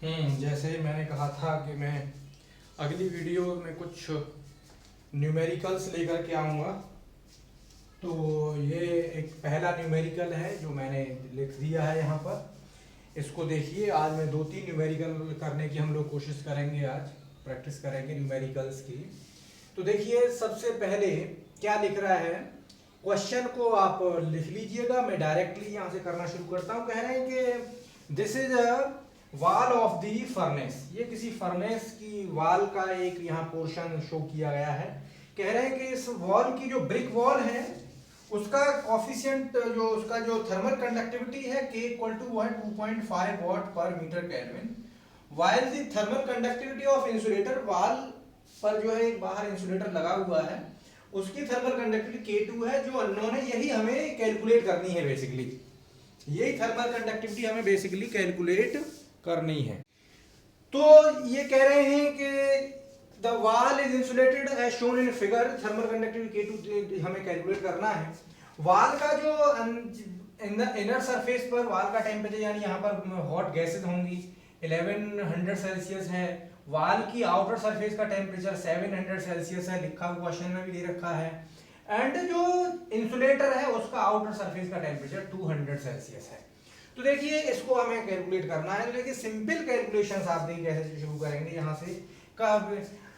जैसे ही मैंने कहा था कि मैं अगली वीडियो में कुछ न्यूमेरिकल्स लेकर के आऊँगा। तो ये एक पहला न्यूमेरिकल है जो मैंने लिख दिया है यहाँ पर। इसको देखिए, आज मैं 2-3 न्यूमेरिकल करने की हम लोग कोशिश करेंगे, आज प्रैक्टिस करेंगे न्यूमेरिकल्स की। तो देखिए, सबसे पहले क्या लिख रहा है, क्वेश्चन को आप लिख लीजिएगा। मैं डायरेक्टली यहाँ से करना शुरू करता हूँ। कह रहे हैं कि this is a wall of the furnace. ये किसी फर्नेस की वॉल का एक यहाँ पोर्शन शो किया गया है। कह रहे हैं कि इस वॉल की जो ब्रिक वॉल है उसका कॉफिशिएंट जो उसका जो थर्मल कंडक्टिविटी है K equal to 2.5 watt per metre kelvin, while the thermal conductivity of insulator, wall पर जो है एक बाहर इंसुलेटर लगा हुआ है, उसकी थर्मल कंडक्टिविटी K2 है जो अननोन है। यही हमें कैलकुलेट करनी है बेसिकली, यही थर्मल कंडक्टिविटी हमें बेसिकली कैलकुलेट करनी है। तो ये कह रहे हैं कि the wall is insulated as shown in figure, thermal conductivity K2 हमें कैलकुलेट करना है। वॉल का जो इनर सरफेस पर वॉल का टेम्परेचर, यानी यहाँ पर हॉट गैसेज होंगी, 1100 सेल्सियस है। वॉल की आउटर सरफेस का टेम्परेचर 700 सेल्सियस है, लिखा हुआ क्वेश्चन में भी दे रखा है। एंड जो इंसुलेटर है उसका आउटर सरफेस का टेम्परेचर 200 सेल्सियस है। तो देखिए, इसको हमें कैलकुलेट करना है। तो देखिए, सिंपल कैलकुलेशंस आप देखिए कैसे शुरू करेंगे यहाँ से।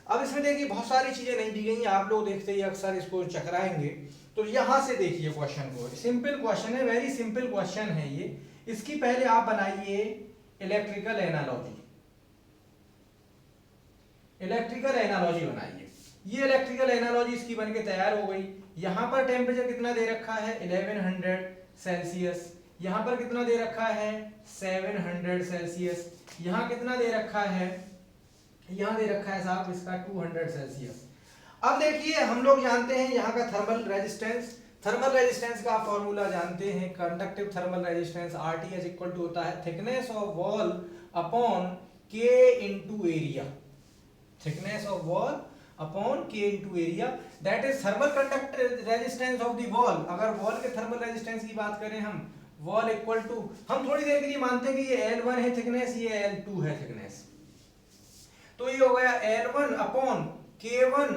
अब इसमें देखिए बहुत सारी चीजें नहीं दी गई, आप लोग देखते ही अक्सर इसको चकराएंगे। तो यहाँ से देखिए क्वेश्चन को, सिंपल क्वेश्चन है, वेरी सिंपल क्वेश्चन है ये। इसकी पहले आप बनाइए इलेक्ट्रिकल एनालॉजी, इलेक्ट्रिकल एनालॉजी बनाइए। ये इलेक्ट्रिकल एनालॉजी इसकी बनके तैयार हो गई। यहाँ पर टेम्परेचर कितना दे रखा है 1100 सेल्सियस, यहाँ पर कितना दे रखा है 700 सेल्सियस, यहाँ कितना दे रखा है, यहाँ दे रखा है साहब इसका 200 सेल्सियस। अब देखिए, हम लोग जानते हैं यहाँ का थर्मल रेजिस्टेंस, थर्मल रेजिस्टेंस का फॉर्मूला जानते हैं, conductive thermal resistance RTH equal to होता है thickness of wall upon K into area, thickness of wall upon K into area, that is thermal conduct resistance of the wall. अगर wall के thermal resistance की बात करें हम, wall equal to, हम थोड़ी देर के लिए मानते हैं कि ये L1 है थिकनेस, ये L2 है थिकनेस, तो ये हो गया L1 upon K1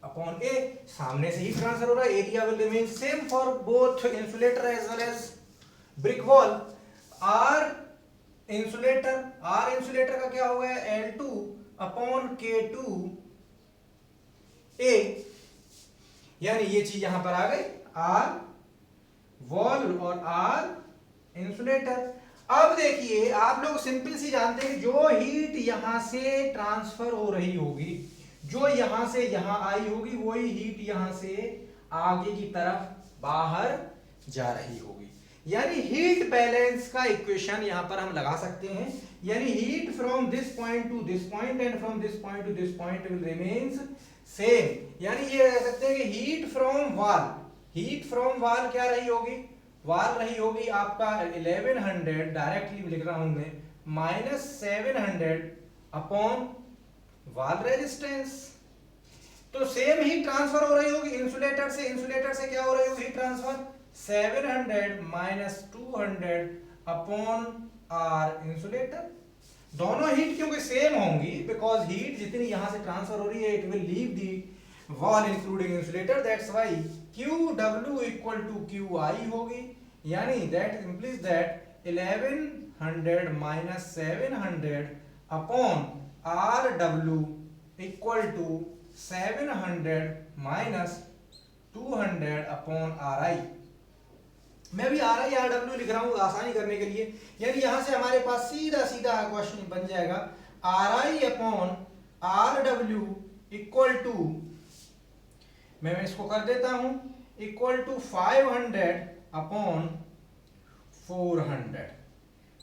upon A। सामने से ही ट्रांसफर हो रहा है, area will remain same for both insulator as well as brick wall. R insulator का क्या हो गया L2 अपॉन K2 A, यानी ये चीज यहां पर आ गई, R वॉल और R इंसुलेटर। अब देखिए, आप लोग सिंपल सी जानते हैं कि जो हीट यहां से ट्रांसफर हो रही होगी, जो यहां से यहां आई होगी, वही हीट यहां से आगे की तरफ बाहर जा रही होगी। यानी हीट बैलेंस का इक्वेशन यहां पर हम लगा सकते हैं, यानी heat from this point two this point and from this point two this point will remains same. यानी ये कह सकते हैं कि हीट फ्रॉम वॉल क्या रही होगी, वॉल रही होगी आपका 1100, डायरेक्टली लिख रहा हूं मैं, माइनस 700 अपॉन वॉल रेजिस्टेंस। तो सेम ही ट्रांसफर हो रही होगी इंसुलेटर से क्या हो रही होगी heat transfer, 700 minus 200 upon R insulator. दोनों हीट क्योंकि सेम होंगी, बिकॉज हीट जितनी यहां से ट्रांसफर हो रही है it will leave the wall including insulator, that's why QW equal to QI होगी। यानी that implies that 1100 minus 700 upon RW equal to 700 minus 200 upon RI। मैं भी RI RW लिख रहा हूं आसानी करने के लिए, यानी यहां से हमारे पास सीधा सीधा क्वेश्चन बन जाएगा RI upon RW equal to, मैं इसको कर देता हूं, equal to 500 upon 400,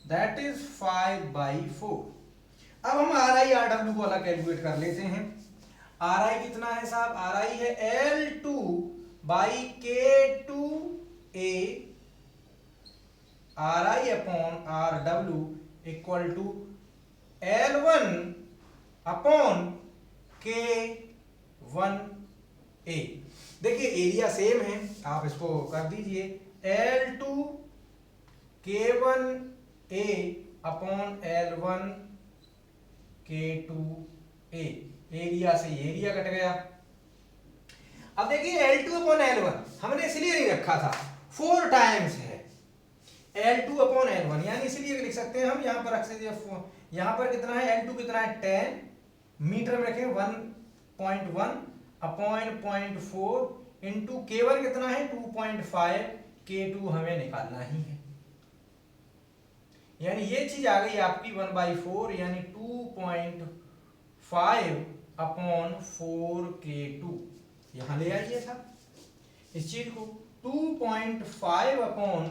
that is 5/4। अब हम RI RW को अलग कैलकुलेट कर लेते हैं। RI कितना है साहब, RI है L2 by K2A, RI upon RW equal to L1 upon K1A। देखिए एरिया सेम है, आप इसको कर दीजिए, L2 K1A upon L1 K2A, area से एरिया कट गया। अब देखिए L2/L1 हमने इसलिए नहीं रखा था, 4 टाइम्स है L2/L1, यानी इसलिए लिख सकते हैं हम, यहां पर रख सकते हैं, यहां पर कितना है L2 कितना है 10, मीटर में रखें 1.1 अपॉन 0.4 इंटू K1 कितना है 2.5, K2 हमें निकालना ही है, यानी ये चीज आ गई आपकी 1/4 यानी 2.5 अपॉन 4K2, यहां ले आइए था इस चीज को, 2.5 अपॉन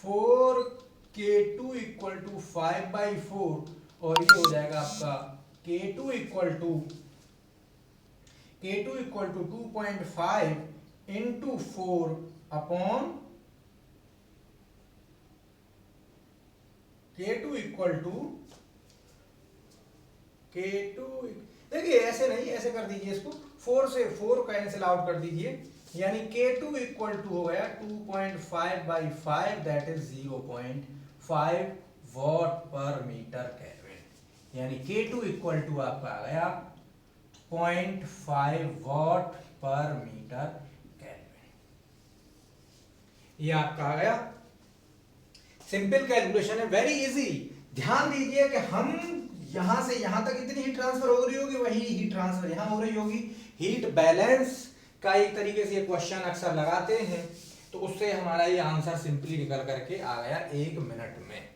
4K2 इक्वल टू 5/4, और ये हो जाएगा आपका K2 equal to 2.5 into 4 upon K2 equal to देखिए ऐसे नहीं, ऐसे कर दीजिए इसको, 4 से 4 कैंसिल आउट कर दीजिए, यानी K2 इक्वल टू हो गया 2.5/5 that is 0.5 what per metre kelvin, यानी K2 इक्वल टू आपका आ गया 0.5 वॉट पर मीटर केल्विन, ये आपका आ गया। सिंपल कैलकुलेशन है, वेरी इजी। ध्यान दीजिए कि हम यहां से यहां तक इतनी हीट ट्रांसफर हो रही होगी, वही हीट ट्रांसफर यहां हो रही होगी। हीट बैलेंस का एक तरीके से क्वेश्चन अक्सर लगाते हैं, तो उससे हमारा ये आंसर सिंपली निकल करके आ गया 1 मिनट में।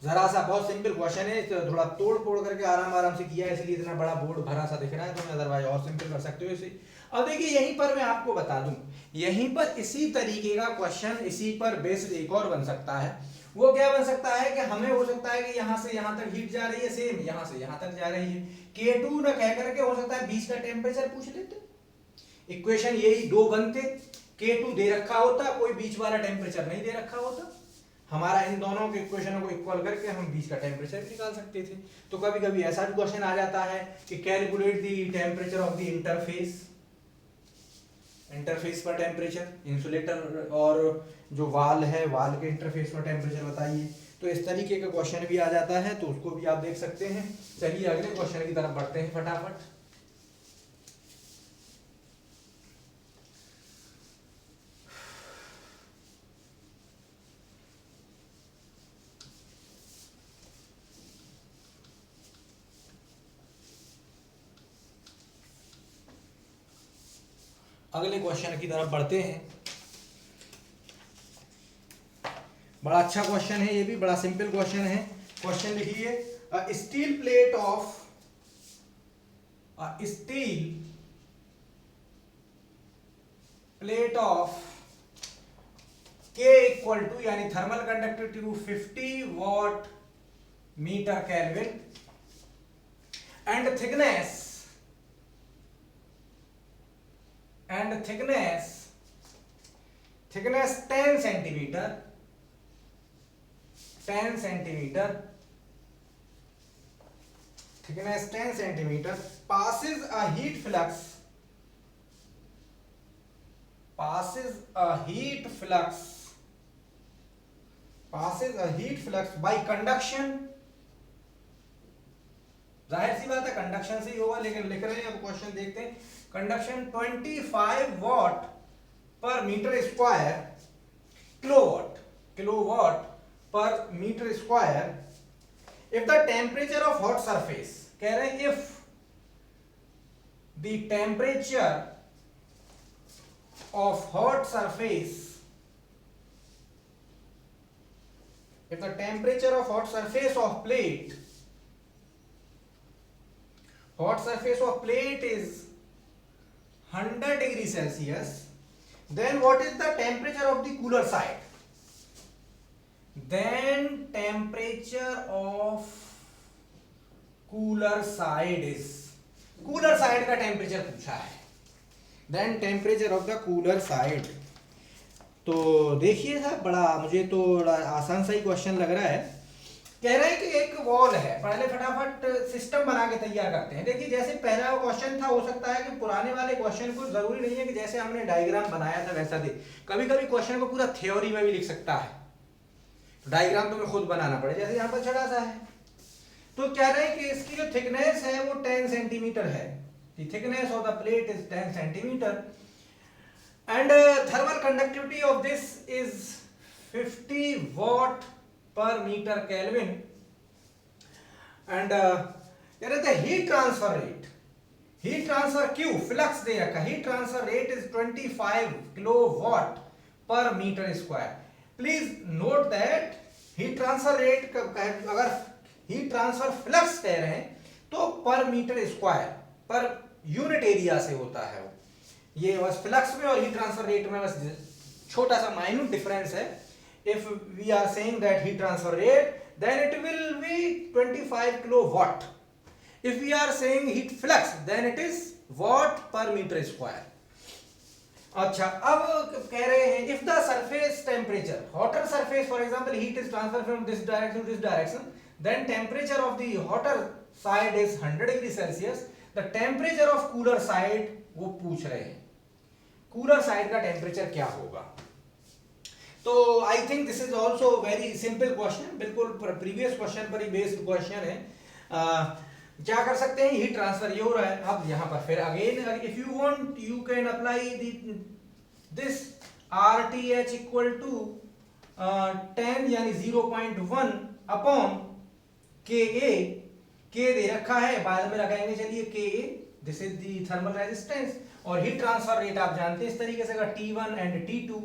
जरा सा बहुत सिंपल क्वेश्चन है, तो थोड़ा तोड़ फोड़ करके आराम आराम से किया है, इसलिए इतना बड़ा बोर्ड भरा सा दिख रहा है, तो मैं अदरवाइज और सिंपल कर सकते हो इसे। अब देखिए यहीं पर मैं आपको बता दूं, यहीं पर इसी तरीके का क्वेश्चन इसी पर बेस्ड एक और बन सकता है। वो क्या बन सकता है कि हमें हो सकता है कि यहां से यहां तक हीट जा रही है, सेम यहां से यहां तक जा रही है, K2 न कह करके हो सकता है बीच का टेम्परेचर पूछ लेते, इक्वेशन यही दो बनते, K2 दे रखा होता, कोई बीच वाला टेम्परेचर नहीं दे रखा होता, हमारा इन दोनों के इक्वेशनों को इक्वल करके हम बीच का टेम्परेचर निकाल सकते थे। तो कभी कभी ऐसा भी क्वेश्चन आ जाता है कि calculate the temperature of the interface पर टेम्परेचर, इंसुलेटर और जो वाल है, वाल के इंटरफेस पर टेम्परेचर बताइए, तो इस तरीके का क्वेश्चन भी आ जाता है, तो उसको भी आप देख सकते हैं। चलिए अगले क्वेश्चन की तरफ बढ़ते हैं फटाफट। अगले क्वेश्चन की तरफ बढ़ते हैं। बड़ा अच्छा क्वेश्चन है, ये भी बड़ा सिंपल क्वेश्चन है। क्वेश्चन लिखिए, steel plate of K equal to, यानी thermal conductivity to 50 watt metre kelvin and thickness 10 centimetre, 10 centimetre, thickness 10 centimetre, passes a heat flux by conduction, जाहिर सी बात है कंडक्शन से ही होगा, लेकिन लिख रहे हैं, अब क्वेश्चन देखते हैं। Conduction 25 watt per metre square, kilowatt per metre square if the temperature of hot surface, कह रहे हैं if the temperature of hot surface, if the temperature of hot surface of plate is 100 degrees Celsius, then what is the temperature of the cooler side? Then temperature of cooler side का temperature पूछा है, then temperature of the cooler side। तो देखिए साहब, बड़ा मुझे तो बड़ा आसान सा ही क्वेश्चन लग रहा है। कह रहे हैं कि एक वॉल है, पहले फटाफट सिस्टम बना के तैयार करते हैं। देखिए जैसे पहला क्वेश्चन था, हो सकता है कि पुराने वाले क्वेश्चन को जरूरी नहीं है कि जैसे हमने डायग्राम बनाया था वैसा दे, कभी कभी क्वेश्चन को पूरा थ्योरी में भी लिख सकता है, तो डायग्राम तो मैं खुद बनाना पड़े, जैसे यहाँ पर छोटा सा है, तो कह रहे हैं कि इसकी जो थिकनेस है वो 10 सेंटीमीटर है, the thickness of the plate is 10 centimeter and thermal conductivity of this is 50 watt per meter Kelvin and कह रहे थे heat transfer rate, heat transfer Q flux दे रखा, heat transfer rate is 25 kilowatt per metre square. Please note that heat transfer rate अगर heat transfer flux कह रहे हैं तो per metre square per unit area से होता है। ये बस फ्लक्स में और हीट ट्रांसफर रेट में बस छोटा सा माइन्यूट डिफरेंस है। If we are saying that heat transfer rate then it will be 25 kilowatt. If we are saying heat flux then it is watt per meter square. अच्छा, अब कह रहे हैं if the surface temperature, hotter surface for example heat is transferred from this direction to this direction, then temperature of the hotter side is 100 degree Celsius, the temperature of cooler side वो पूछ रहे हैं cooler side का temperature क्या होगा। तो I think this is also very simple question, बिल्कुल previous question पर ही बेस्ड क्वेश्चन है। क्या कर सकते हैं, हीट ट्रांसफर ये हो रहा है। अब यहाँ पर फिर again if you want you can apply this RTH equal to 10 यानी 0.1 अपॉन KA, K दे रखा है, बाद में लगाएंगे चलिए KA, this is the thermal resistance. और हीट ट्रांसफर रेट आप जानते हैं इस तरीके से अगर T1 and T2,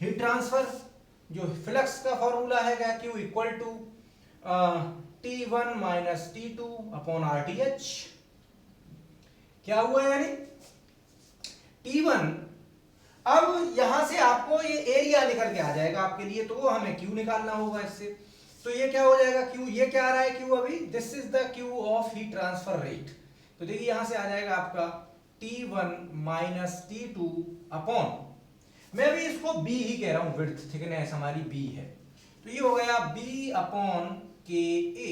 heat transfer जो फ्लक्स का फॉर्मूला है क्या, Q equal to T1 minus T2 upon RTH। क्या हुआ यानी T1, अब यहां से आपको ये एरिया निकल के आ जाएगा आपके लिए, तो वो हमें Q निकालना होगा इससे। तो ये क्या हो जाएगा Q, ये क्या आ रहा है Q अभी, this is the Q of heat transfer rate. तो देखिए यहां से आ जाएगा आपका T1 माइनस T2 अपॉन, मैं भी इसको B ही कह रहा हूं, विड्थ थिकनेस हमारी B है, तो ये हो गया B upon KA,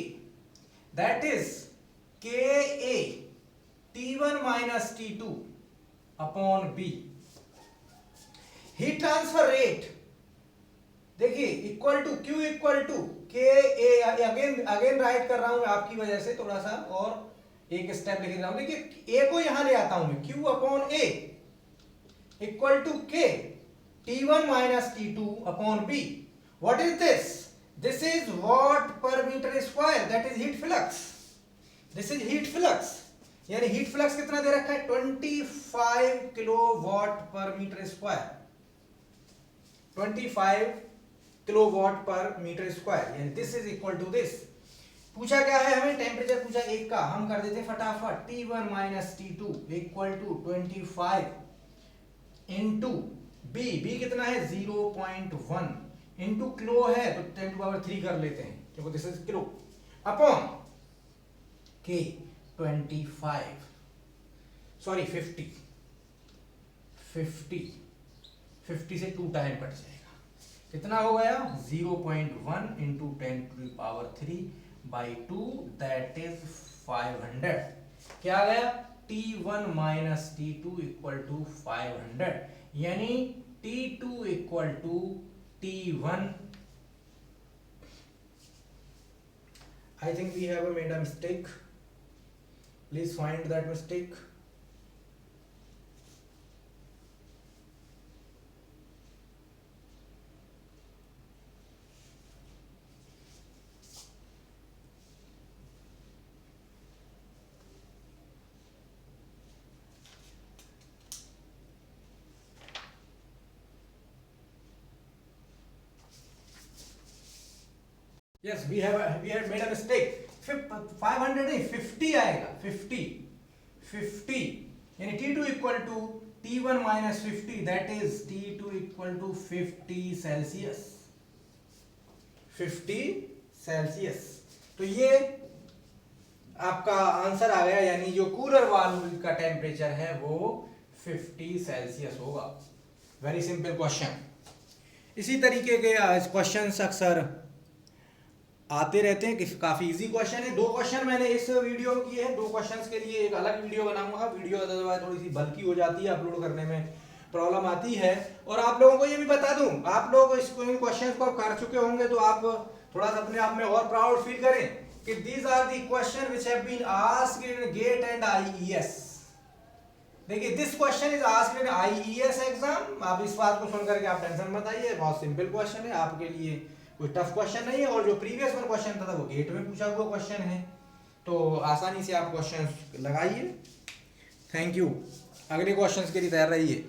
that is KA T1 minus T2 upon B। Heat transfer rate देखिए equal to Q equal to KA, again write कर रहा हूं आपकी वजह से थोड़ा सा और एक स्टेप लिख रहा हूं। देखिए A को यहां ले आता हूं मैं, Q upon A equal to K T1 minus T2 upon B. What is this? This is watt per meter square. That is heat flux. This is heat flux. यानी heat flux कितना दे रखा है, 25 kilowatt per metre square, 25 kilowatt per metre square, यानी this is equal to this. पूछा क्या है हमें, temperature पूछा एक का, हम कर देते फटाफट T1 minus T2 equal to 25 into B कितना है 0.1 इंटू किलो है तो 10 टू पावर 3 कर लेते हैं क्योंकि this is kilo, upon K 25 sorry 50 से 2 टाइम कट जाएगा, कितना हो गया 0.1 into 10 to power 3 by 2, that is 500। क्या आ गया T1 minus T2 equal to 500, यानी T2 equal to T1। I think we have made a mistake. Please find that mistake. Yes, we have made a mistake. 500 नहीं 50 आएगा, 50 यानी T2 equal to T1 minus 50, that is T2 equal to 50 Celsius, 50 Celsius. तो ये आपका answer आ गया, यानी जो cooler valve का टेम्परेचर है वो 50 सेल्सियस होगा। Very simple question. इसी तरीके के क्वेश्चंस अक्सर आते रहते हैं, काफी इजी क्वेश्चन है। 2 क्वेश्चन मैंने इस वीडियो में किए हैं, 2 क्वेश्चंस के लिए एक अलग वीडियो बनाऊंगा। वीडियो अदरवाइज थोड़ी सी बल्की हो जाती है, अपलोड करने में प्रॉब्लम आती है। और आप लोगों को ये भी बता दूं, आप लोग इन क्वेश्चंस को कर चुके होंगे तो आप थोड़ा सा अपने आप में और प्राउड फील करें कि these are the question which have been asked in GATE and IES। देखिए this question is asked in IES exam. आप इस बात को सुन करके आप टेंशन मत आइए, बहुत सिंपल क्वेश्चन है, आपके लिए कोई टफ क्वेश्चन नहीं है। और जो प्रीवियस वन क्वेश्चन था वो गेट में पूछा हुआ क्वेश्चन है, तो आसानी से आप क्वेश्चन लगाइए। Thank you. अगले क्वेश्चंस के लिए तैयार रहिए।